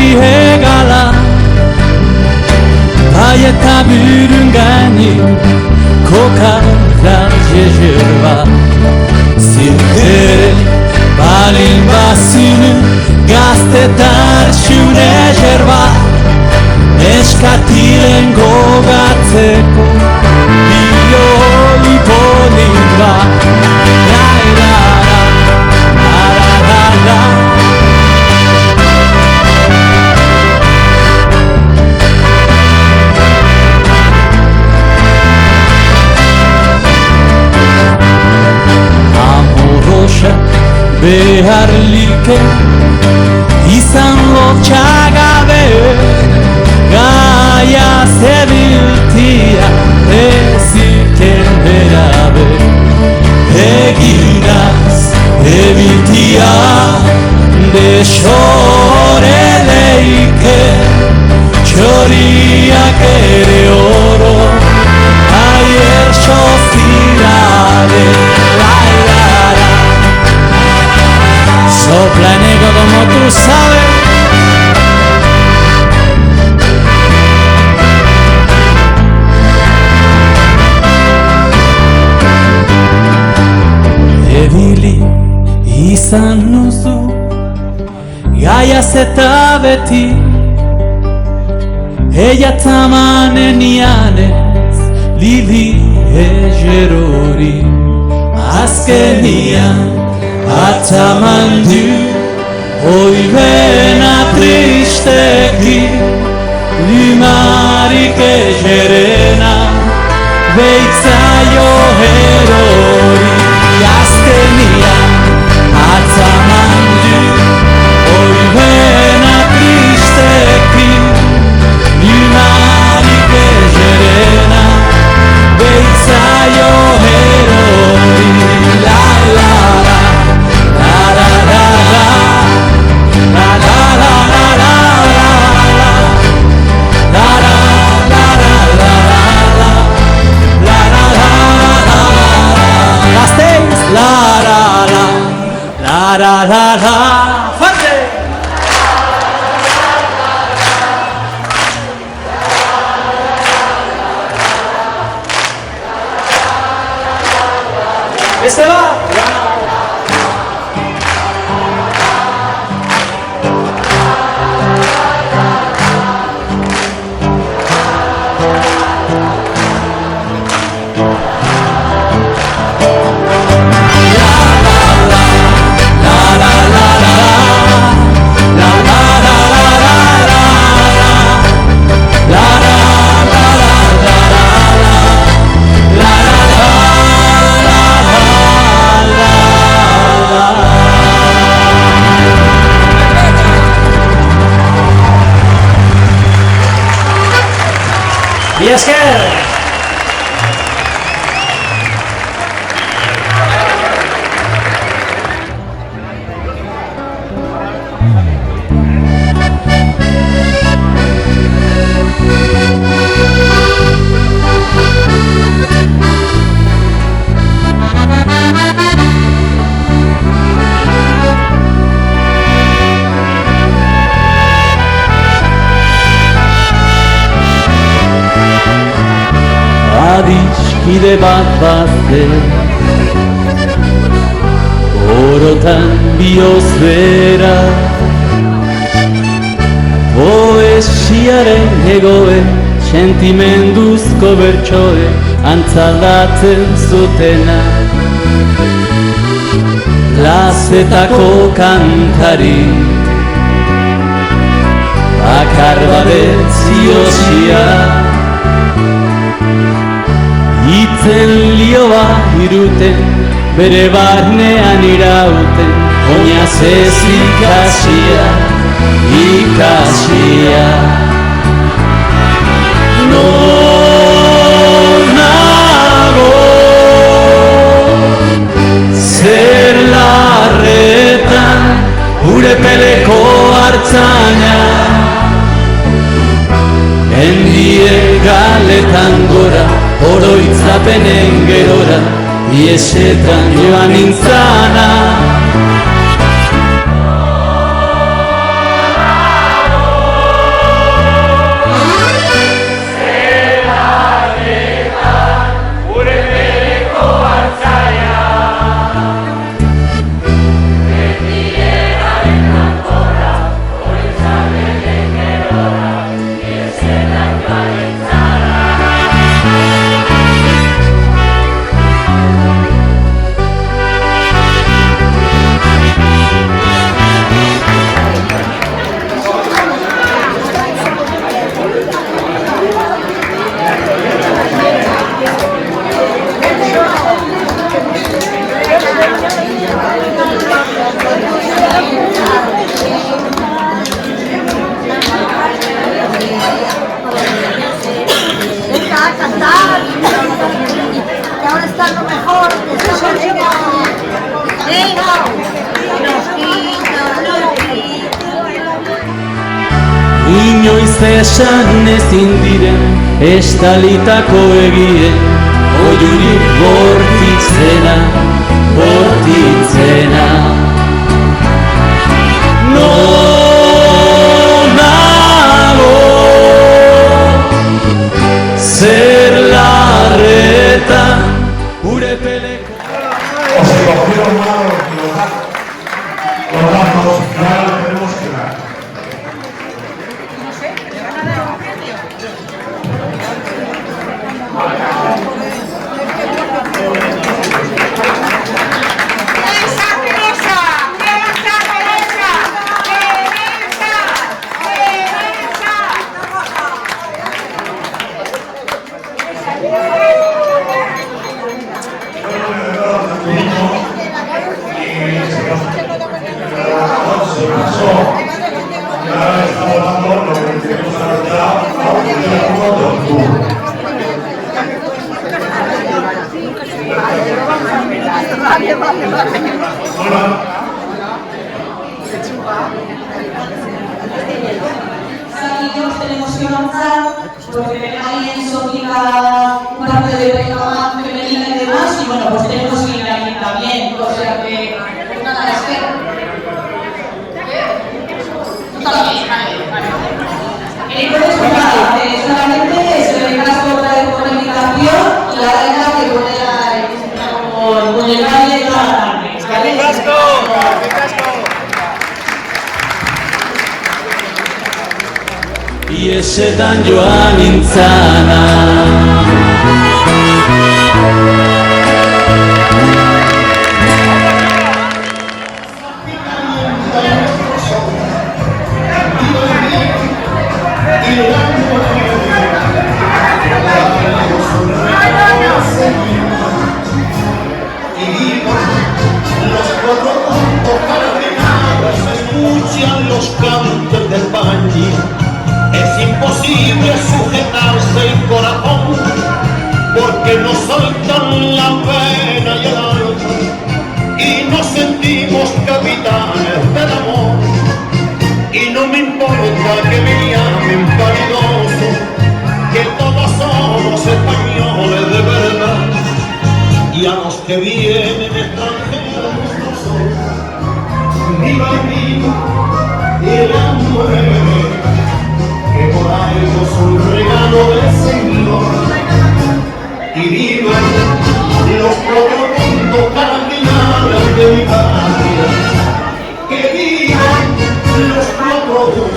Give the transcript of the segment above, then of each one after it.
hori hegala bai eta burun gaini kokara jezerba zirke balin bazinu gaztetar xune jerba eskatilen gogatzeko bioli polit bat behar like izan lotxagabe gaia zebiltia eziken berabe eginaz ebiltia desore leike txoriak ere oro aier sozirade sopla negro como tú sabes ebili izan nuzu gaiaz eta beti ella tamanen ianez lili egerori azkenian atamandu hoi bena tristeki limarik egerena beitzaio herori azkenia atamandu hoi bena tristeki limarik egerena beitzaio herori la la la fuerte. Este va. Y es que adiskide bat bazte orotan biosfera poesiaren egoe sentimenduzko bertsoe antzalatzen zutena plazetako kantari bakar babet ziosia itzen lioa iruten, bere barnean irauten, oinaz ez ikasia, ikasia. Non nago, zer larretan, gure peleko hartzaina, endie galetan gora, oroitzapenen gerora, iesetan joan nintzana. Inoiz esan ezin diren estalitako egien oiurik bortitzena, bortitzena. Nonago zer larretan urepeleko. O se cogieron mal los datos, ya lo tenemos claro. Tenemos que avanzar porque hay en Sofía un parte de pegada femenina y demás, y bueno, pues tenemos que ir ahí también, o sea que nada, es que también, vale. Entonces, pues nada, solamente se me casco otra vez por la invitación y la reina que pone ahí con el baile toda la tarde. ¡Casco! Iesetan joan nintzana. Escuchan los cantos del banji. Es imposible sujetarse el corazón, porque no soltan la pena y el alma, y nos sentimos capitanes del amor. Y no me importa que me llamen vanidoso, que todos somos españoles de verdad, y a los que vienen extranjeros no son. Viva el vino y la muerte, que por algo son regalo del Señor, y vivan los protocolos cardinales de mi patria, que vivan los protocolos.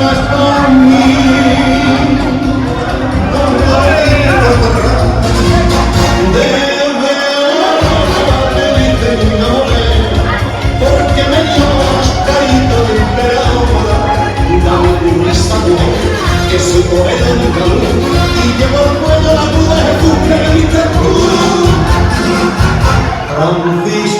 lloras por mí. De verdad te enamoré, porque me dio carita de esperanza. Dame un sabor, que soy poeta en calor, y llevo al cuello la duda de Jesús que me diste tú. Francisco.